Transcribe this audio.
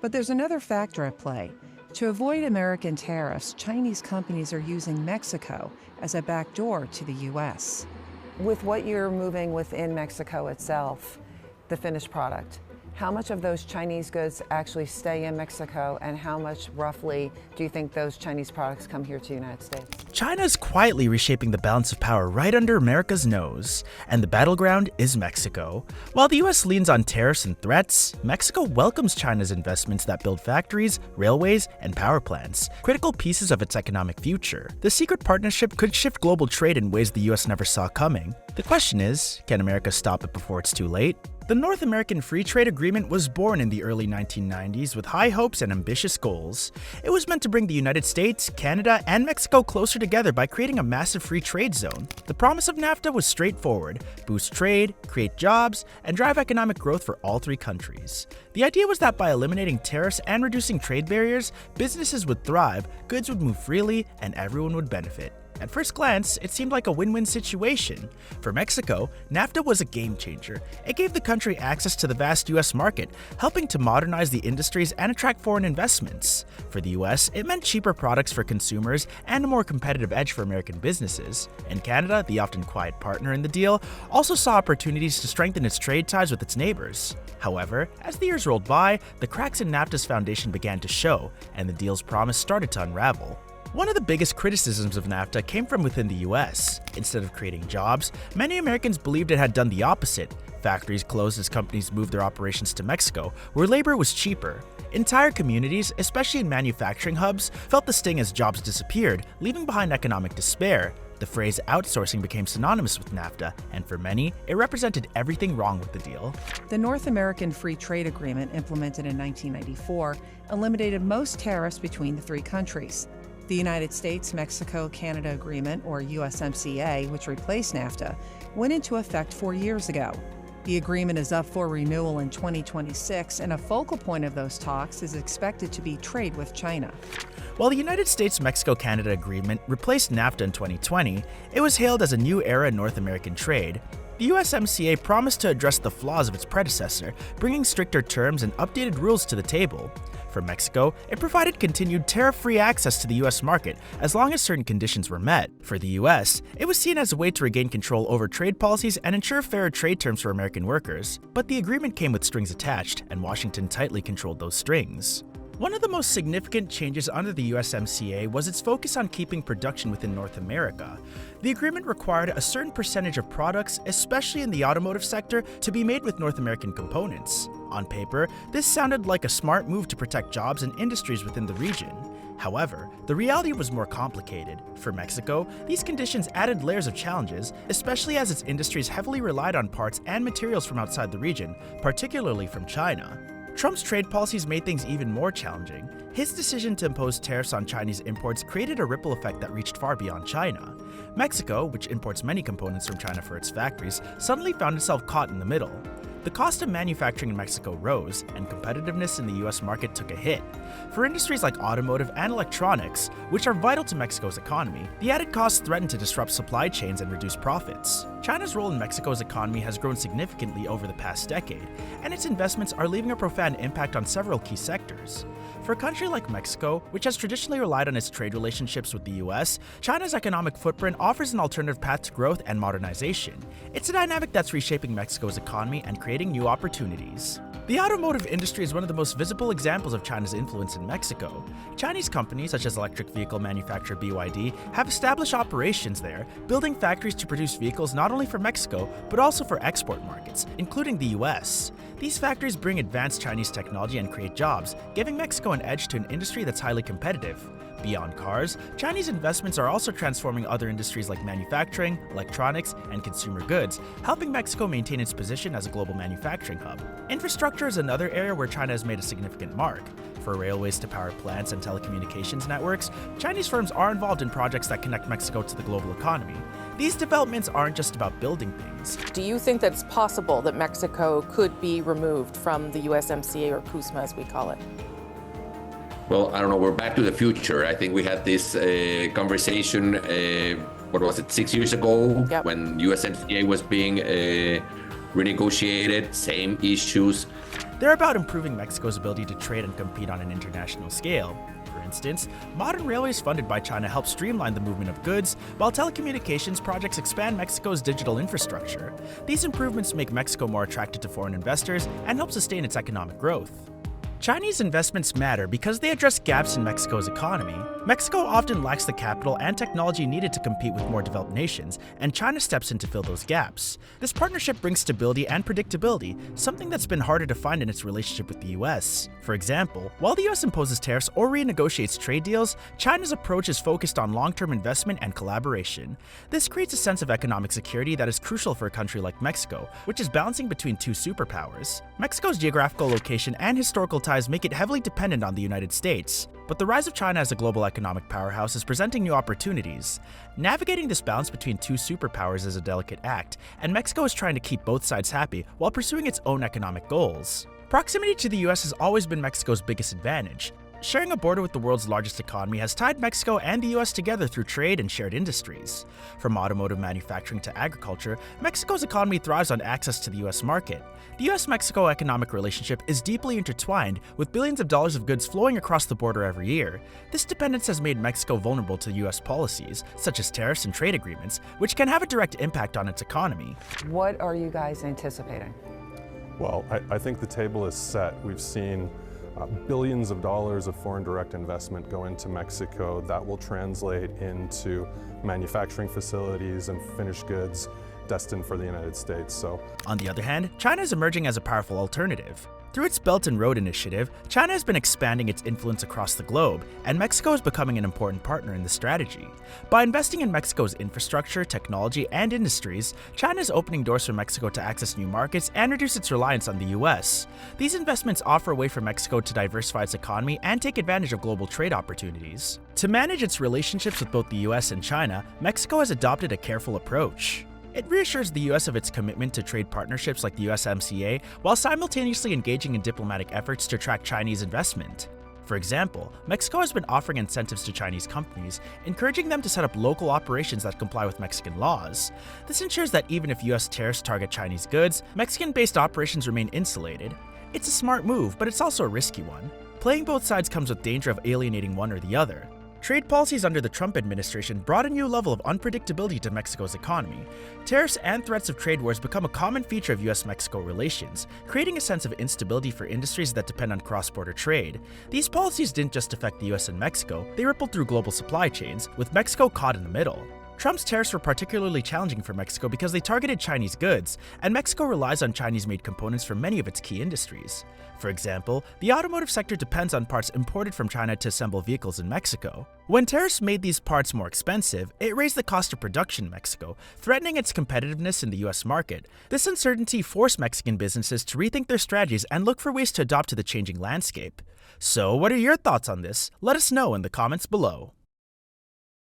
But there's another factor at play. To avoid American tariffs, Chinese companies are using Mexico as a backdoor to the U.S. With what you're moving within Mexico itself, the finished product, how much of those Chinese goods actually stay in Mexico, and how much, roughly, do you think those Chinese products come here to the United States? China's quietly reshaping the balance of power right under America's nose, and the battleground is Mexico. While the US leans on tariffs and threats, Mexico welcomes China's investments that build factories, railways, and power plants, critical pieces of its economic future. The secret partnership could shift global trade in ways the US never saw coming. The question is, can America stop it before it's too late? The North American Free Trade Agreement was born in the early 1990s with high hopes and ambitious goals. It was meant to bring the United States, Canada, and Mexico closer together by creating a massive free trade zone. The promise of NAFTA was straightforward: boost trade, create jobs, and drive economic growth for all three countries. The idea was that by eliminating tariffs and reducing trade barriers, businesses would thrive, goods would move freely, and everyone would benefit. At first glance, it seemed like a win-win situation. For Mexico, NAFTA was a game changer. It gave the country access to the vast US market, helping to modernize the industries and attract foreign investments. For the US, it meant cheaper products for consumers and a more competitive edge for American businesses. And Canada, the often quiet partner in the deal, also saw opportunities to strengthen its trade ties with its neighbors. However, as the years rolled by, the cracks in NAFTA's foundation began to show, and the deal's promise started to unravel. One of the biggest criticisms of NAFTA came from within the US. Instead of creating jobs, many Americans believed it had done the opposite. Factories closed as companies moved their operations to Mexico, where labor was cheaper. Entire communities, especially in manufacturing hubs, felt the sting as jobs disappeared, leaving behind economic despair. The phrase outsourcing became synonymous with NAFTA, and for many, it represented everything wrong with the deal. The North American Free Trade Agreement, implemented in 1994, eliminated most tariffs between the three countries. The United States-Mexico Canada Agreement, or USMCA, which replaced NAFTA, went into effect 4 years ago. The agreement is up for renewal in 2026, and a focal point of those talks is expected to be trade with China. While the United States-Mexico-Canada Agreement replaced NAFTA in 2020, it was hailed as a new era in North American trade. The USMCA promised to address the flaws of its predecessor, bringing stricter terms and updated rules to the table. For Mexico, it provided continued tariff-free access to the US market as long as certain conditions were met. For the US, it was seen as a way to regain control over trade policies and ensure fairer trade terms for American workers. But the agreement came with strings attached, and Washington tightly controlled those strings. One of the most significant changes under the USMCA was its focus on keeping production within North America. The agreement required a certain percentage of products, especially in the automotive sector, to be made with North American components. On paper, this sounded like a smart move to protect jobs and industries within the region. However, the reality was more complicated. For Mexico, these conditions added layers of challenges, especially as its industries heavily relied on parts and materials from outside the region, particularly from China. Trump's trade policies made things even more challenging. His decision to impose tariffs on Chinese imports created a ripple effect that reached far beyond China. Mexico, which imports many components from China for its factories, suddenly found itself caught in the middle. The cost of manufacturing in Mexico rose, and competitiveness in the US market took a hit. For industries like automotive and electronics, which are vital to Mexico's economy, the added costs threatened to disrupt supply chains and reduce profits. China's role in Mexico's economy has grown significantly over the past decade, and its investments are leaving a profound impact on several key sectors. For a country like Mexico, which has traditionally relied on its trade relationships with the US, China's economic footprint offers an alternative path to growth and modernization. It's a dynamic that's reshaping Mexico's economy and creating new opportunities. The automotive industry is one of the most visible examples of China's influence in Mexico. Chinese companies such as electric vehicle manufacturer BYD have established operations there, building factories to produce vehicles not only for Mexico, but also for export markets, including the US. These factories bring advanced Chinese technology and create jobs, giving Mexico an edge to an industry that's highly competitive. Beyond cars, Chinese investments are also transforming other industries like manufacturing, electronics, and consumer goods, helping Mexico maintain its position as a global manufacturing hub. Infrastructure is another area where China has made a significant mark. For railways to power plants and telecommunications networks, Chinese firms are involved in projects that connect Mexico to the global economy. These developments aren't just about building things. Do you think that it's possible that Mexico could be removed from the USMCA, or CUSMA as we call it? Well, I don't know, we're back to the future. I think we had this conversation, 6 years ago, Yep. when USMCA was being renegotiated, same issues. They're about improving Mexico's ability to trade and compete on an international scale. For instance, modern railways funded by China help streamline the movement of goods, while telecommunications projects expand Mexico's digital infrastructure. These improvements make Mexico more attractive to foreign investors and help sustain its economic growth. Chinese investments matter because they address gaps in Mexico's economy. Mexico often lacks the capital and technology needed to compete with more developed nations, and China steps in to fill those gaps. This partnership brings stability and predictability, something that's been harder to find in its relationship with the US. For example, while the US imposes tariffs or renegotiates trade deals, China's approach is focused on long-term investment and collaboration. This creates a sense of economic security that is crucial for a country like Mexico, which is balancing between two superpowers. Mexico's geographical location and historical ties make it heavily dependent on the United States. But the rise of China as a global economic powerhouse is presenting new opportunities. Navigating this balance between two superpowers is a delicate act, and Mexico is trying to keep both sides happy while pursuing its own economic goals. Proximity to the US has always been Mexico's biggest advantage. Sharing a border with the world's largest economy has tied Mexico and the US together through trade and shared industries. From automotive manufacturing to agriculture, Mexico's economy thrives on access to the US market. The US-Mexico economic relationship is deeply intertwined, with billions of dollars of goods flowing across the border every year. This dependence has made Mexico vulnerable to US policies, such as tariffs and trade agreements, which can have a direct impact on its economy. What are you guys anticipating? Well, I think the table is set. We've seen billions of dollars of foreign direct investment go into Mexico. That will translate into manufacturing facilities and finished goods destined for the United States. On the other hand, China is emerging as a powerful alternative. Through its Belt and Road Initiative, China has been expanding its influence across the globe, and Mexico is becoming an important partner in this strategy. By investing in Mexico's infrastructure, technology, and industries, China is opening doors for Mexico to access new markets and reduce its reliance on the US. These investments offer a way for Mexico to diversify its economy and take advantage of global trade opportunities. To manage its relationships with both the US and China, Mexico has adopted a careful approach. It reassures the US of its commitment to trade partnerships like the USMCA while simultaneously engaging in diplomatic efforts to attract Chinese investment. For example, Mexico has been offering incentives to Chinese companies, encouraging them to set up local operations that comply with Mexican laws. This ensures that even if US tariffs target Chinese goods, Mexican-based operations remain insulated. It's a smart move, but it's also a risky one. Playing both sides comes with danger of alienating one or the other. Trade policies under the Trump administration brought a new level of unpredictability to Mexico's economy. Tariffs and threats of trade wars become a common feature of US-Mexico relations, creating a sense of instability for industries that depend on cross-border trade. These policies didn't just affect the US and Mexico, they rippled through global supply chains, with Mexico caught in the middle. Trump's tariffs were particularly challenging for Mexico because they targeted Chinese goods, and Mexico relies on Chinese-made components for many of its key industries. For example, the automotive sector depends on parts imported from China to assemble vehicles in Mexico. When tariffs made these parts more expensive, it raised the cost of production in Mexico, threatening its competitiveness in the US market. This uncertainty forced Mexican businesses to rethink their strategies and look for ways to adapt to the changing landscape. So, what are your thoughts on this? Let us know in the comments below.